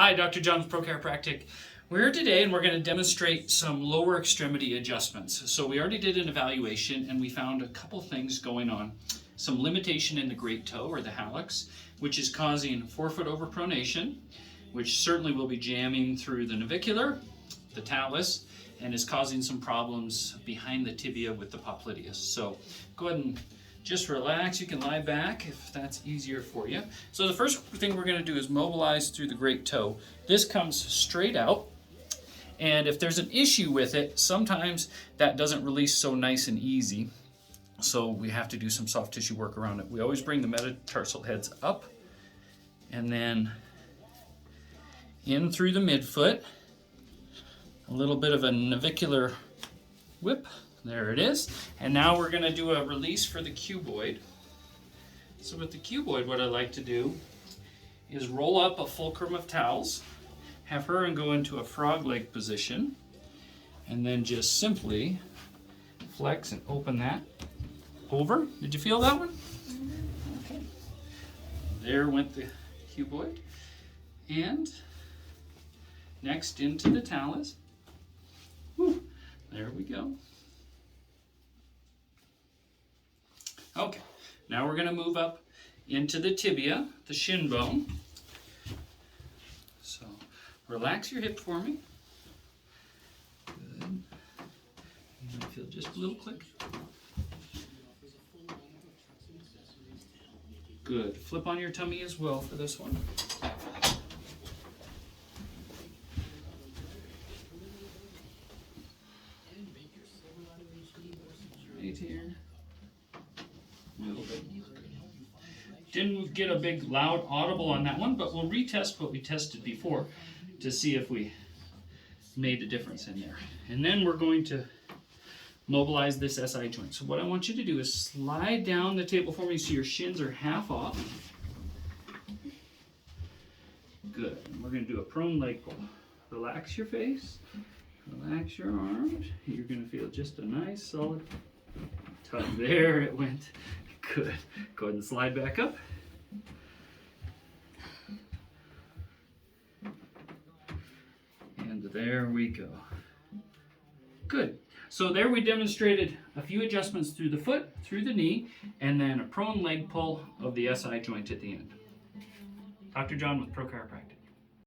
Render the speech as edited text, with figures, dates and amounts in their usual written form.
Hi, Dr. Jon with Pro Chiropractic. We're here today and we're going to demonstrate some lower extremity adjustments. So we already did an evaluation and we found a couple things going on. Some limitation in the great toe or the hallux, which is causing forefoot overpronation, which certainly will be jamming through the navicular, the talus, and is causing some problems behind the tibia with the popliteus. So go ahead and just relax. You can lie back if that's easier for you. So the first thing we're going to do is mobilize through the great toe. This comes straight out, and if there's an issue with it, sometimes that doesn't release so nice and easy. So we have to do some soft tissue work around it. We always bring the metatarsal heads up and then in through the midfoot. A little bit of a navicular whip. There it is. And now we're going to do a release for the cuboid. So with the cuboid, what I like to do is roll up a fulcrum of towels, have her and go into a frog leg position, and then just simply flex and open that over. Did you feel that one? Okay. There went the cuboid. And next into the talus. Whew. There we go. Okay, now we're going to move up into the tibia, the shin bone. So relax your hip for me. Good. And I feel just a little click. Good. Flip on your tummy as well for this one. Right here. A little bit. Didn't get a big loud audible on that one, but we'll retest what we tested before to see if we made a difference in there. And then we're going to mobilize this SI joint. So what I want you to do is slide down the table for me so your shins are half off. Good. And we're going to do a prone leg pull. Relax your face. Relax your arms. You're going to feel just a nice solid tug. There it went. Good. Go ahead and slide back up. And there we go. Good. So there we demonstrated a few adjustments through the foot, through the knee, and then a prone leg pull of the SI joint at the end. Dr. Jon with Pro Chiropractic.